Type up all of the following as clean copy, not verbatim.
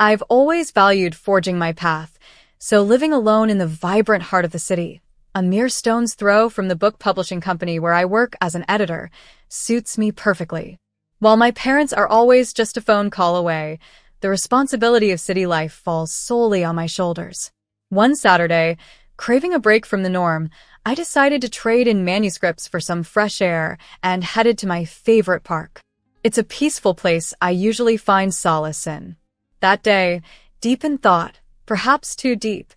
I've always valued forging my path, so living alone in the vibrant heart of the city, a mere stone's throw from the book publishing company where I work as an editor, suits me perfectly. While my parents are always just a phone call away, the responsibility of city life falls solely on my shoulders. One Saturday, craving a break from the norm, I decided to trade in manuscripts for some fresh air and headed to my favorite park. It's a peaceful place I usually find solace in. That day, deep in thought, perhaps too deep,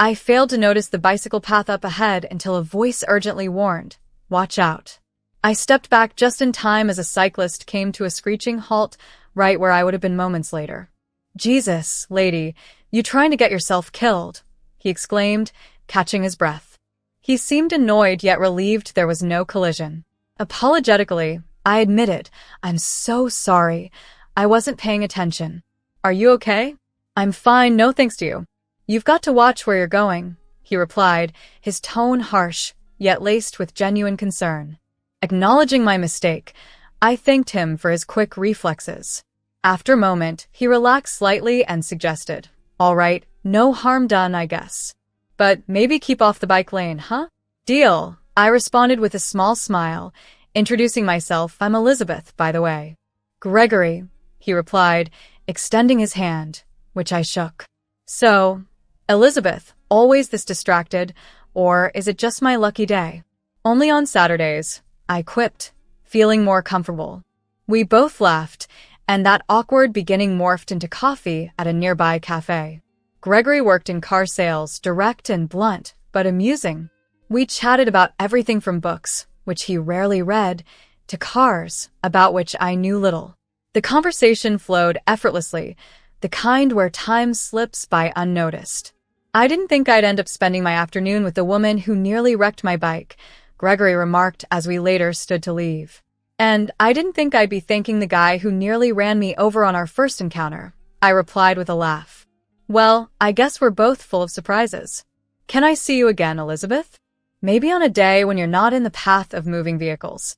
I failed to notice the bicycle path up ahead until a voice urgently warned, "Watch out." I stepped back just in time as a cyclist came to a screeching halt right where I would have been moments later. "Jesus, lady, you trying to get yourself killed?" he exclaimed, catching his breath. He seemed annoyed yet relieved there was no collision. Apologetically, I admitted, "I'm so sorry. I wasn't paying attention. Are you okay?" "I'm fine, no thanks to you. You've got to watch where you're going," he replied, his tone harsh, yet laced with genuine concern. Acknowledging my mistake, I thanked him for his quick reflexes. After a moment, he relaxed slightly and suggested, "All right, no harm done, I guess. But maybe keep off the bike lane, huh?" "Deal," I responded with a small smile, introducing myself. "I'm Elizabeth, by the way." "Gregory," he replied, extending his hand, which I shook. "So, Elizabeth, always this distracted, or is it just my lucky day?" "Only on Saturdays," I quipped, feeling more comfortable. We both laughed, and that awkward beginning morphed into coffee at a nearby cafe. Gregory worked in car sales, direct and blunt, but amusing. We chatted about everything from books, which he rarely read, to cars, about which I knew little. The conversation flowed effortlessly, the kind where time slips by unnoticed. "I didn't think I'd end up spending my afternoon with the woman who nearly wrecked my bike," Gregory remarked as we later stood to leave. "And I didn't think I'd be thanking the guy who nearly ran me over on our first encounter," I replied with a laugh. "Well, I guess we're both full of surprises. Can I see you again, Elizabeth? Maybe on a day when you're not in the path of moving vehicles."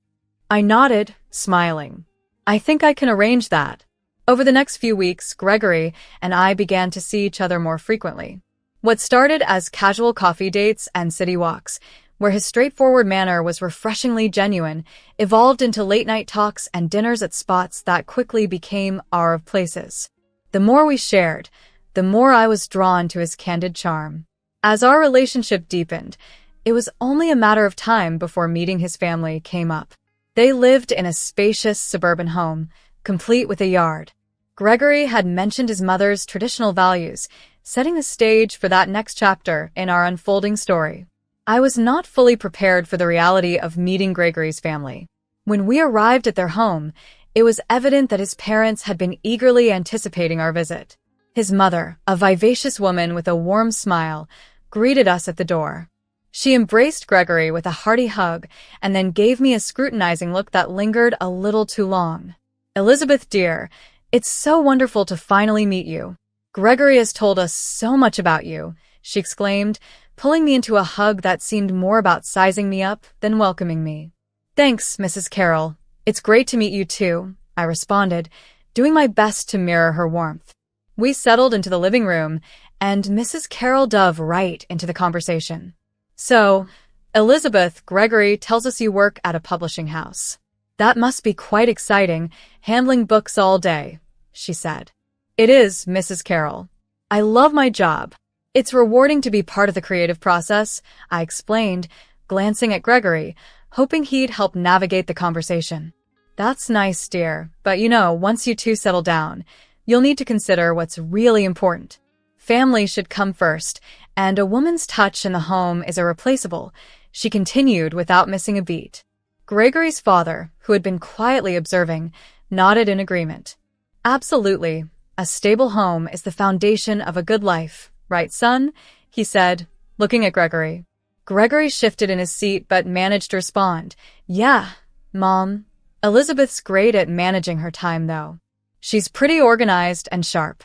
I nodded, smiling. "I think I can arrange that." Over the next few weeks, Gregory and I began to see each other more frequently. What started as casual coffee dates and city walks, where his straightforward manner was refreshingly genuine, evolved into late-night talks and dinners at spots that quickly became our places. The more we shared, the more I was drawn to his candid charm. As our relationship deepened, it was only a matter of time before meeting his family came up. They lived in a spacious suburban home, complete with a yard. Gregory had mentioned his mother's traditional values, setting the stage for that next chapter in our unfolding story. I was not fully prepared for the reality of meeting Gregory's family. When we arrived at their home, it was evident that his parents had been eagerly anticipating our visit. His mother, a vivacious woman with a warm smile, greeted us at the door. She embraced Gregory with a hearty hug and then gave me a scrutinizing look that lingered a little too long. "Elizabeth, dear, it's so wonderful to finally meet you. Gregory has told us so much about you," she exclaimed, pulling me into a hug that seemed more about sizing me up than welcoming me. "Thanks, Mrs. Carroll. It's great to meet you too," I responded, doing my best to mirror her warmth. We settled into the living room, and Mrs. Carroll dove right into the conversation. "So, Elizabeth, Gregory tells us you work at a publishing house. That must be quite exciting, handling books all day," she said. "It is, Mrs. Carroll. I love my job. It's rewarding to be part of the creative process," I explained, glancing at Gregory, hoping he'd help navigate the conversation. "That's nice, dear, but once you two settle down, you'll need to consider what's really important. Family should come first, and a woman's touch in the home is irreplaceable," she continued without missing a beat. Gregory's father, who had been quietly observing, nodded in agreement. "Absolutely. A stable home is the foundation of a good life, right, son?" he said, looking at Gregory. Gregory shifted in his seat but managed to respond, "Yeah, Mom. Elizabeth's great at managing her time, though. She's pretty organized and sharp."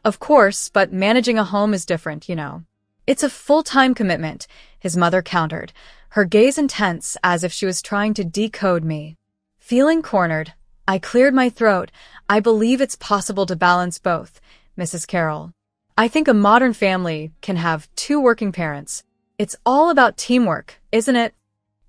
"Of course, but managing a home is different, It's a full-time commitment," his mother countered, her gaze intense as if she was trying to decode me. Feeling cornered, I cleared my throat. "I believe it's possible to balance both," Mrs. Carroll. I think a modern family can have two working parents. It's all about teamwork, isn't it?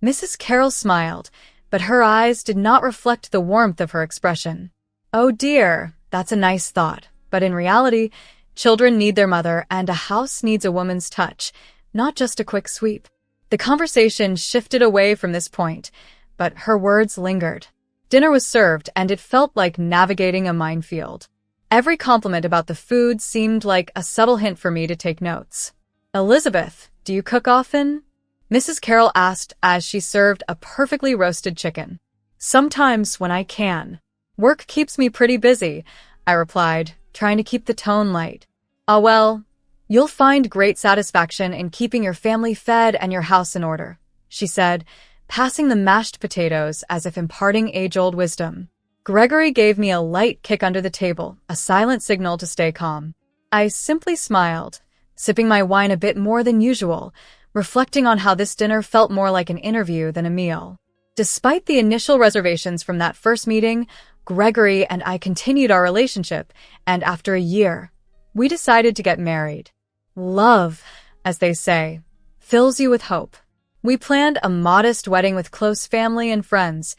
Mrs. Carroll smiled, but her eyes did not reflect the warmth of her expression. Oh dear, that's a nice thought. But in reality, children need their mother and a house needs a woman's touch, not just a quick sweep. The conversation shifted away from this point, but her words lingered. Dinner was served, and it felt like navigating a minefield. Every compliment about the food seemed like a subtle hint for me to take notes. Elizabeth, do you cook often? Mrs. Carroll asked as she served a perfectly roasted chicken. Sometimes when I can. Work keeps me pretty busy, I replied, trying to keep the tone light. Ah well, you'll find great satisfaction in keeping your family fed and your house in order, she said, passing the mashed potatoes as if imparting age-old wisdom. Gregory gave me a light kick under the table, a silent signal to stay calm. I simply smiled, sipping my wine a bit more than usual, reflecting on how this dinner felt more like an interview than a meal. Despite the initial reservations from that first meeting, Gregory and I continued our relationship, and after a year, we decided to get married. Love, as they say, fills you with hope. We planned a modest wedding with close family and friends.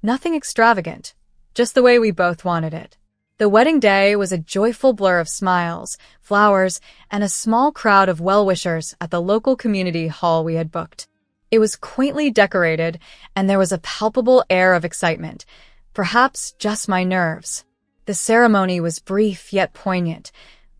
Nothing extravagant, just the way we both wanted it. The wedding day was a joyful blur of smiles, flowers, and a small crowd of well-wishers at the local community hall we had booked. It was quaintly decorated, and there was a palpable air of excitement, perhaps just my nerves. The ceremony was brief yet poignant.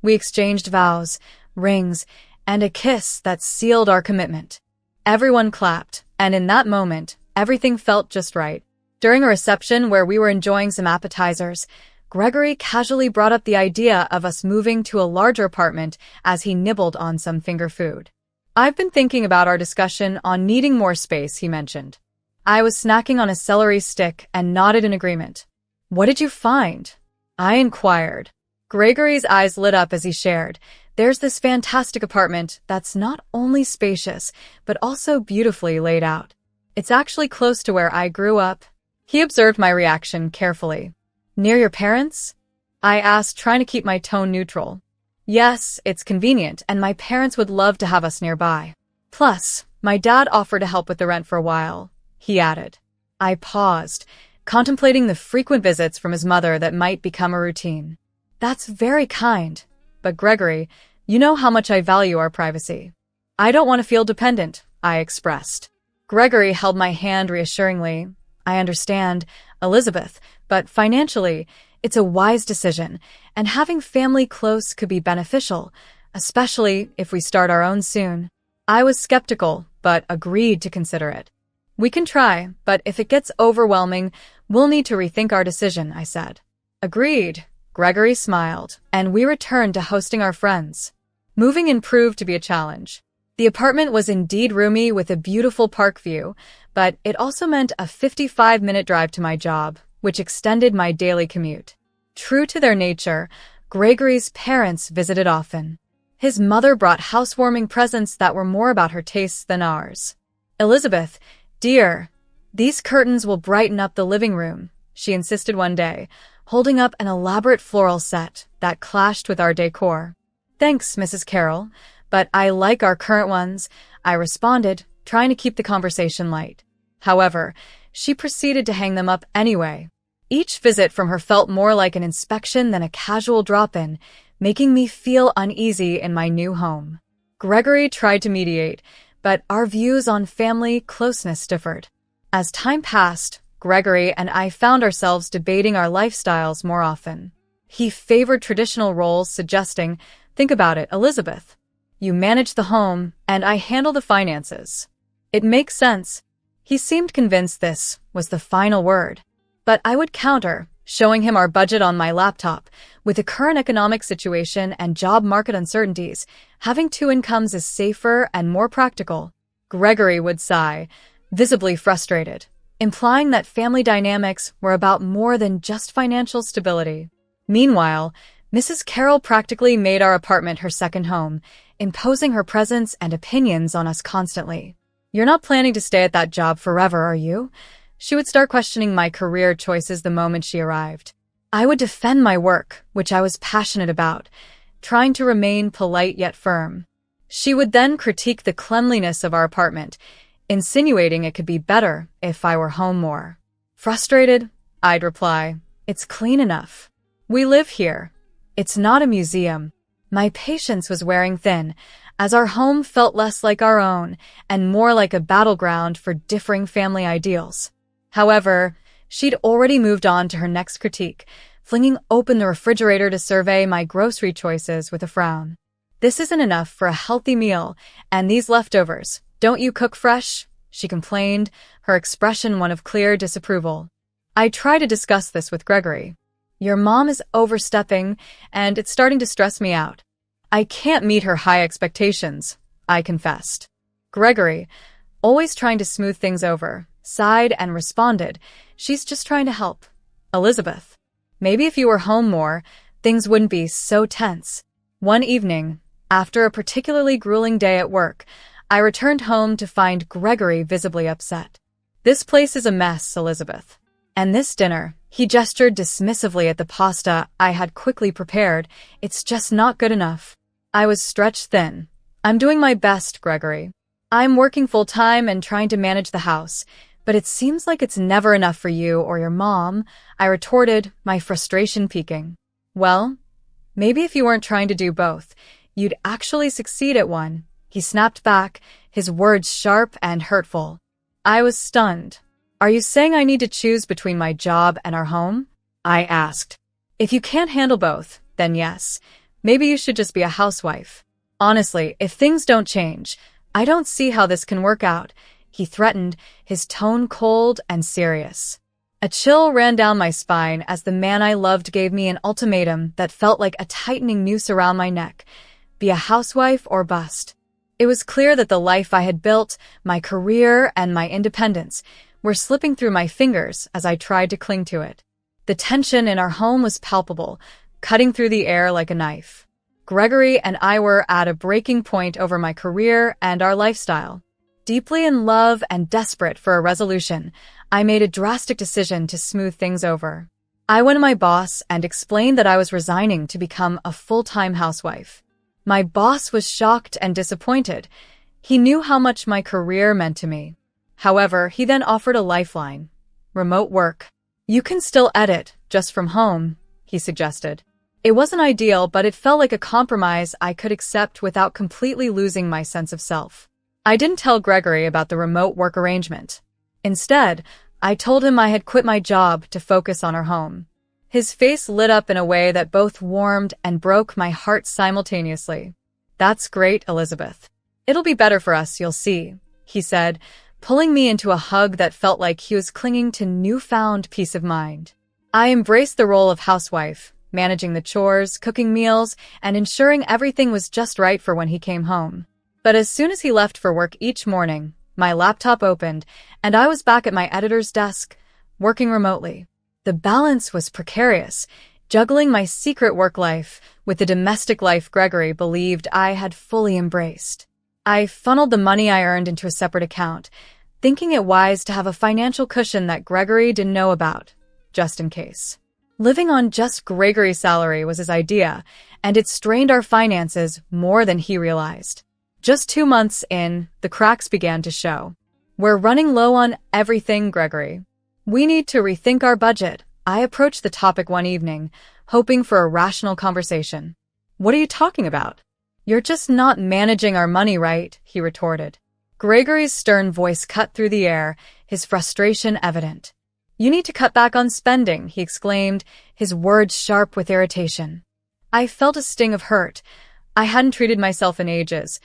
We exchanged vows, rings, and a kiss that sealed our commitment. Everyone clapped, and in that moment, everything felt just right. During a reception where we were enjoying some appetizers, Gregory casually brought up the idea of us moving to a larger apartment as he nibbled on some finger food. I've been thinking about our discussion on needing more space, he mentioned. I was snacking on a celery stick and nodded in agreement. What did you find? I inquired. Gregory's eyes lit up as he shared. There's this fantastic apartment that's not only spacious, but also beautifully laid out. It's actually close to where I grew up. He observed my reaction carefully. Near your parents? I asked, trying to keep my tone neutral. Yes, it's convenient, and my parents would love to have us nearby. Plus, my dad offered to help with the rent for a while, he added. I paused, contemplating the frequent visits from his mother that might become a routine. That's very kind, but Gregory, you know how much I value our privacy. I don't want to feel dependent, I expressed. Gregory held my hand reassuringly. I understand, Elizabeth, but financially, it's a wise decision, and having family close could be beneficial, especially if we start our own soon. I was skeptical, but agreed to consider it. We can try, but if it gets overwhelming, we'll need to rethink our decision, I said. Agreed. Gregory smiled, and we returned to hosting our friends. Moving in proved to be a challenge. The apartment was indeed roomy with a beautiful park view, but it also meant a 55-minute drive to my job, which extended my daily commute. True to their nature, Gregory's parents visited often. His mother brought housewarming presents that were more about her tastes than ours. Elizabeth, dear, these curtains will brighten up the living room, she insisted one day, holding up an elaborate floral set that clashed with our decor. Thanks, Mrs. Carroll, but I like our current ones, I responded, trying to keep the conversation light. However, she proceeded to hang them up anyway. Each visit from her felt more like an inspection than a casual drop-in, making me feel uneasy in my new home. Gregory tried to mediate, but our views on family closeness differed. As time passed, Gregory and I found ourselves debating our lifestyles more often. He favored traditional roles, suggesting, think about it, Elizabeth. You manage the home, and I handle the finances. It makes sense. He seemed convinced this was the final word. But I would counter, showing him our budget on my laptop. With the current economic situation and job market uncertainties, having two incomes is safer and more practical. Gregory would sigh, visibly frustrated, implying that family dynamics were about more than just financial stability. Meanwhile, Mrs. Carroll practically made our apartment her second home, imposing her presence and opinions on us constantly. You're not planning to stay at that job forever, are you? She would start questioning my career choices the moment she arrived. I would defend my work, which I was passionate about, trying to remain polite yet firm. She would then critique the cleanliness of our apartment, insinuating it could be better if I were home more. Frustrated, I'd reply, "It's clean enough. We live here. It's not a museum." My patience was wearing thin, as our home felt less like our own and more like a battleground for differing family ideals. However, she'd already moved on to her next critique, flinging open the refrigerator to survey my grocery choices with a frown. "This isn't enough for a healthy meal, and these leftovers, don't you cook fresh?" she complained, her expression one of clear disapproval. I tried to discuss this with Gregory. "Your mom is overstepping, and it's starting to stress me out." "I can't meet her high expectations," I confessed. Gregory, always trying to smooth things over, sighed and responded, "She's just trying to help. Elizabeth, maybe if you were home more, things wouldn't be so tense." One evening, after a particularly grueling day at work, I returned home to find Gregory visibly upset. "This place is a mess, Elizabeth. And this dinner," he gestured dismissively at the pasta I had quickly prepared, "it's just not good enough." I was stretched thin. "I'm doing my best, Gregory. I'm working full-time and trying to manage the house, but it seems like it's never enough for you or your mom," I retorted, my frustration peaking. "Well, maybe if you weren't trying to do both, you'd actually succeed at one," he snapped back, his words sharp and hurtful. I was stunned. "Are you saying I need to choose between my job and our home?" I asked. "If you can't handle both, then yes. Maybe you should just be a housewife. Honestly, if things don't change, I don't see how this can work out," he threatened, his tone cold and serious. A chill ran down my spine as the man I loved gave me an ultimatum that felt like a tightening noose around my neck. Be a housewife or bust. It was clear that the life I had built, my career and my independence, were slipping through my fingers as I tried to cling to it. The tension in our home was palpable, cutting through the air like a knife. Gregory and I were at a breaking point over my career and our lifestyle. Deeply in love and desperate for a resolution, I made a drastic decision to smooth things over. I went to my boss and explained that I was resigning to become a full-time housewife. My boss was shocked and disappointed. He knew how much my career meant to me. However, he then offered a lifeline: remote work. "You can still edit, just from home," he suggested. It wasn't ideal, but it felt like a compromise I could accept without completely losing my sense of self. I didn't tell Gregory about the remote work arrangement. Instead, I told him I had quit my job to focus on our home. His face lit up in a way that both warmed and broke my heart simultaneously. "That's great, Elizabeth. It'll be better for us, you'll see," he said, pulling me into a hug that felt like he was clinging to newfound peace of mind. I embraced the role of housewife, managing the chores, cooking meals, and ensuring everything was just right for when he came home. But as soon as he left for work each morning, my laptop opened, and I was back at my editor's desk, working remotely. The balance was precarious, juggling my secret work life with the domestic life Gregory believed I had fully embraced. I funneled the money I earned into a separate account, thinking it wise to have a financial cushion that Gregory didn't know about, just in case. Living on just Gregory's salary was his idea, and it strained our finances more than he realized. Just 2 months in, the cracks began to show. "We're running low on everything, Gregory. We need to rethink our budget." I approached the topic one evening, hoping for a rational conversation. "What are you talking about? You're just not managing our money right," he retorted. Gregory's stern voice cut through the air, his frustration evident. "You need to cut back on spending," he exclaimed, his words sharp with irritation. I felt a sting of hurt. I hadn't treated myself in ages,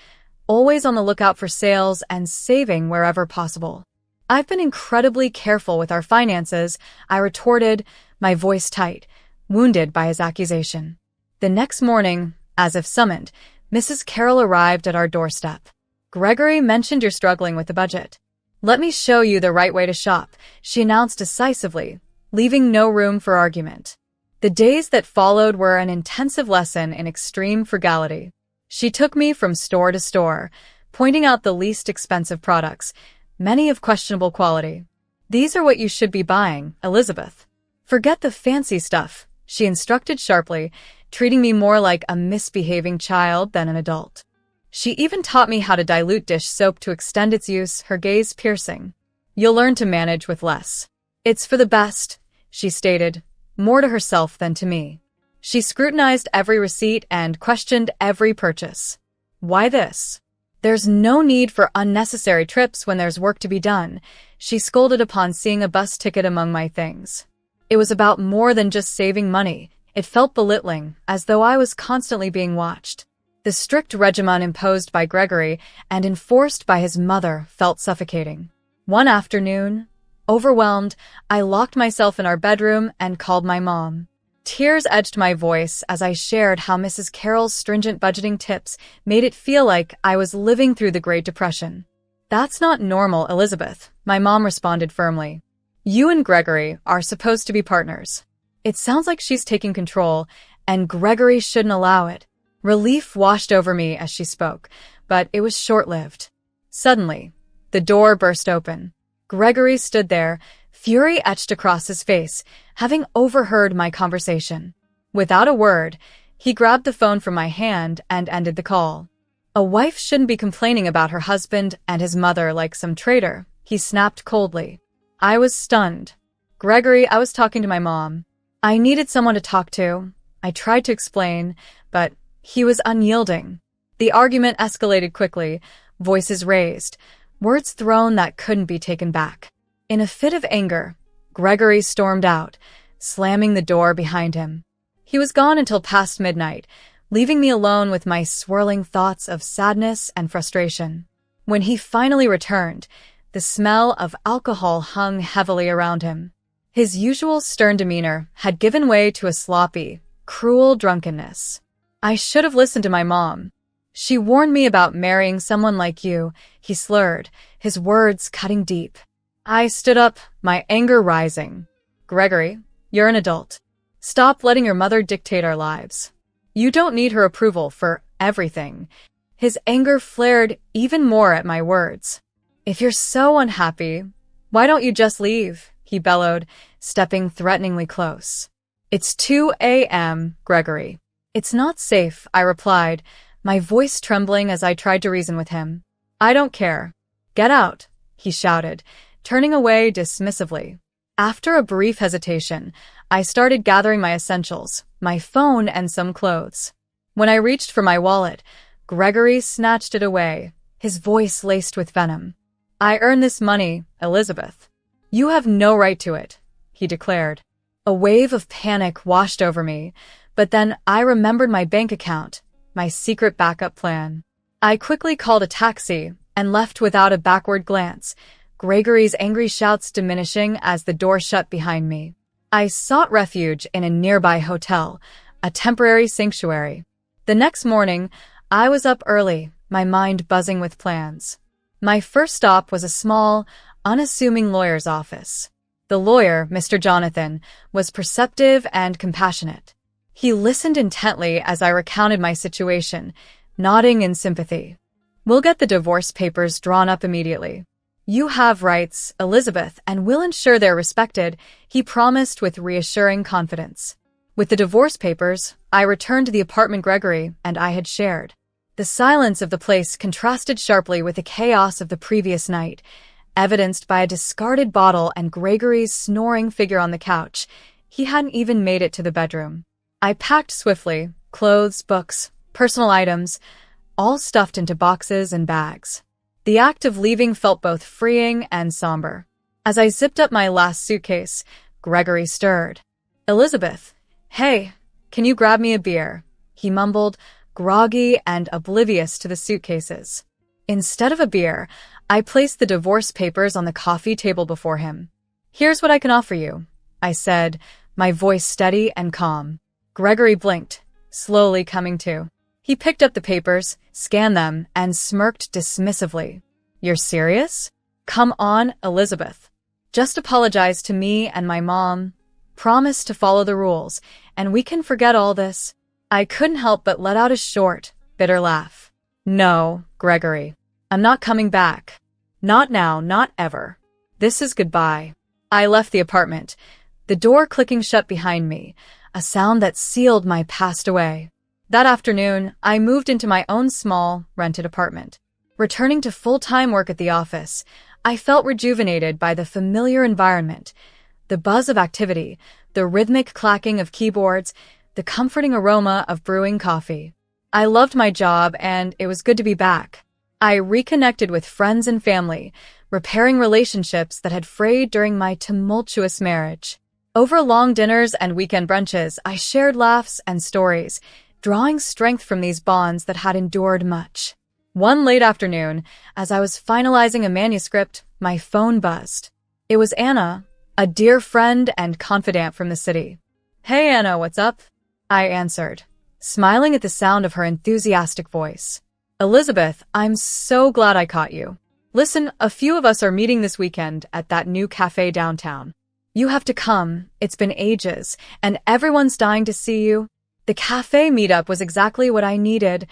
always on the lookout for sales and saving wherever possible. "I've been incredibly careful with our finances," I retorted, my voice tight, wounded by his accusation. The next morning, as if summoned, Mrs. Carroll arrived at our doorstep. "Gregory mentioned you're struggling with the budget. Let me show you the right way to shop," she announced decisively, leaving no room for argument. The days that followed were an intensive lesson in extreme frugality. She took me from store to store, pointing out the least expensive products, many of questionable quality. "These are what you should be buying, Elizabeth. Forget the fancy stuff. she instructed sharply, treating me more like a misbehaving child than an adult. She even taught me how to dilute dish soap to extend its use, her gaze piercing. "You'll learn to manage with less. It's for the best," she stated, more to herself than to me. She scrutinized every receipt and questioned every purchase. "Why this? There's no need for unnecessary trips when there's work to be done," she scolded upon seeing a bus ticket among my things. It was about more than just saving money. It felt belittling, as though I was constantly being watched. The strict regimen imposed by Gregory and enforced by his mother felt suffocating. One afternoon, overwhelmed, I locked myself in our bedroom and called my mom. Tears edged my voice as I shared how Mrs. Carroll's stringent budgeting tips made it feel like I was living through the Great Depression. "That's not normal, Elizabeth," my mom responded firmly. "You and Gregory are supposed to be partners. It sounds like she's taking control, and Gregory shouldn't allow it." Relief washed over me as she spoke, but it was short-lived. Suddenly, the door burst open. Gregory stood there, fury etched across his face, having overheard my conversation. Without a word, he grabbed the phone from my hand and ended the call. "A wife shouldn't be complaining about her husband and his mother like some traitor," he snapped coldly. I was stunned. "Gregory, I was talking to my mom. I needed someone to talk to." I tried to explain, but he was unyielding. The argument escalated quickly, voices raised, words thrown that couldn't be taken back. In a fit of anger, Gregory stormed out, slamming the door behind him. He was gone until past midnight, leaving me alone with my swirling thoughts of sadness and frustration. When he finally returned, the smell of alcohol hung heavily around him. His usual stern demeanor had given way to a sloppy, cruel drunkenness. "I should have listened to my mom. She warned me about marrying someone like you," he slurred, his words cutting deep. I stood up, my anger rising. "Gregory, you're an adult. Stop letting your mother dictate our lives. You don't need her approval for everything." His anger flared even more at my words. "If you're so unhappy, why don't you just leave?" he bellowed, stepping threateningly close. "It's 2 a.m., Gregory." "It's not safe," I replied, my voice trembling as I tried to reason with him. "I don't care. Get out," he shouted, turning away dismissively. After a brief hesitation, I started gathering my essentials, my phone and some clothes. When I reached for my wallet, Gregory snatched it away, his voice laced with venom. "I earned this money, Elizabeth. You have no right to it," he declared. A wave of panic washed over me, but then I remembered my bank account, my secret backup plan. I quickly called a taxi and left without a backward glance, Gregory's angry shouts diminishing as the door shut behind me. I sought refuge in a nearby hotel, a temporary sanctuary. The next morning, I was up early, my mind buzzing with plans. My first stop was a small, unassuming lawyer's office. The lawyer, Mr. Jonathan, was perceptive and compassionate. He listened intently as I recounted my situation, nodding in sympathy. "We'll get the divorce papers drawn up immediately. You have rights, Elizabeth, and we'll ensure they're respected," he promised with reassuring confidence. With the divorce papers, I returned to the apartment Gregory and I had shared. The silence of the place contrasted sharply with the chaos of the previous night, evidenced by a discarded bottle and Gregory's snoring figure on the couch. He hadn't even made it to the bedroom. I packed swiftly, clothes, books, personal items, all stuffed into boxes and bags. The act of leaving felt both freeing and somber. As I zipped up my last suitcase, Gregory stirred. "Elizabeth, hey, can you grab me a beer?" he mumbled, groggy and oblivious to the suitcases. Instead of a beer, I placed the divorce papers on the coffee table before him. "Here's what I can offer you," I said, my voice steady and calm. Gregory blinked, slowly coming to. He picked up the papers, scanned them, and smirked dismissively. "You're serious? Come on, Elizabeth. Just apologize to me and my mom. Promise to follow the rules, and we can forget all this." I couldn't help but let out a short, bitter laugh. "No, Gregory. I'm not coming back. Not now, not ever. This is goodbye." I left the apartment, the door clicking shut behind me. a sound that sealed my past away. That afternoon, I moved into my own small, rented apartment. Returning to full-time work at the office, I felt rejuvenated by the familiar environment, the buzz of activity, the rhythmic clacking of keyboards, the comforting aroma of brewing coffee. I loved my job, and it was good to be back. I reconnected with friends and family, repairing relationships that had frayed during my tumultuous marriage. Over long dinners and weekend brunches, I shared laughs and stories, drawing strength from these bonds that had endured much. One late afternoon, as I was finalizing a manuscript, my phone buzzed. It was Anna, a dear friend and confidant from the city. "Hey Anna, what's up?" I answered, smiling at the sound of her enthusiastic voice. "Elizabeth, I'm so glad I caught you. Listen, a few of us are meeting this weekend at that new cafe downtown. You have to come, it's been ages, and everyone's dying to see you." The cafe meetup was exactly what I needed: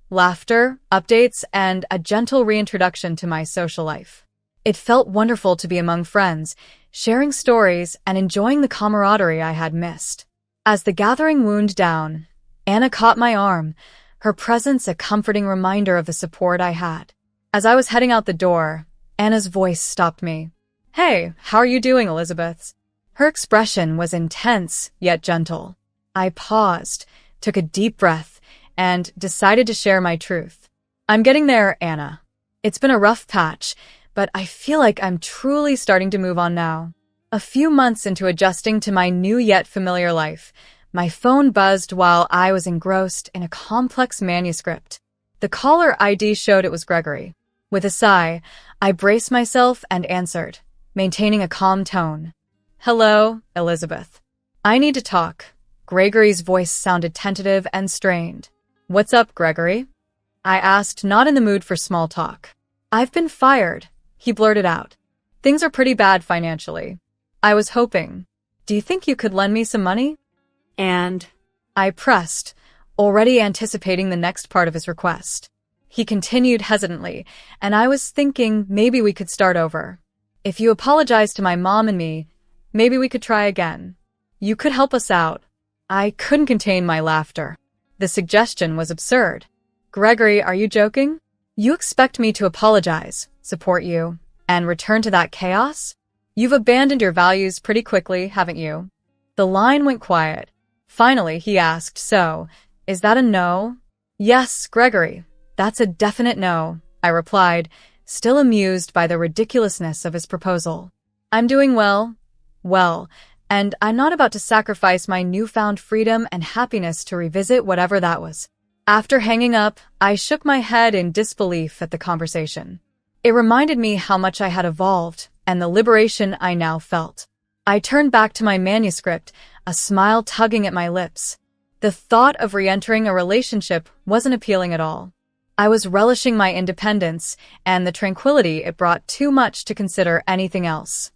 laughter, updates, and a gentle reintroduction to my social life. It felt wonderful to be among friends, sharing stories and enjoying the camaraderie I had missed. As the gathering wound down, Anna caught my arm, her presence a comforting reminder of the support I had. As I was heading out the door, Anna's voice stopped me. "Hey, how are you doing, Elizabeth?" Her expression was intense, yet gentle. I paused, took a deep breath, and decided to share my truth. "I'm getting there, Anna. It's been a rough patch, but I feel like I'm truly starting to move on now." A few months into adjusting to my new yet familiar life, my phone buzzed while I was engrossed in a complex manuscript. The caller ID showed it was Gregory. With a sigh, I braced myself and answered, maintaining a calm tone. "Hello, Elizabeth. I need to talk." Gregory's voice sounded tentative and strained. "What's up, Gregory?" I asked, not in the mood for small talk. "I've been fired," he blurted out. "Things are pretty bad financially. I was hoping. Do you think you could lend me some money?" And I pressed, already anticipating the next part of his request. He continued hesitantly, and I was thinking maybe we could start over. "If you apologize to my mom and me, maybe we could try again. You could help us out." I couldn't contain my laughter. The suggestion was absurd. "Gregory, are you joking? You expect me to apologize, support you, and return to that chaos? You've abandoned your values pretty quickly, haven't you?" The line went quiet. Finally, he asked, "So, is that a no?" "Yes, Gregory, that's a definite no," I replied, still amused by the ridiculousness of his proposal. "I'm doing well, and I'm not about to sacrifice my newfound freedom and happiness to revisit whatever that was." After hanging up, I shook my head in disbelief at the conversation. It reminded me how much I had evolved and the liberation I now felt. I turned back to my manuscript, a smile tugging at my lips. The thought of re-entering a relationship wasn't appealing at all. I was relishing my independence and the tranquility it brought too much to consider anything else.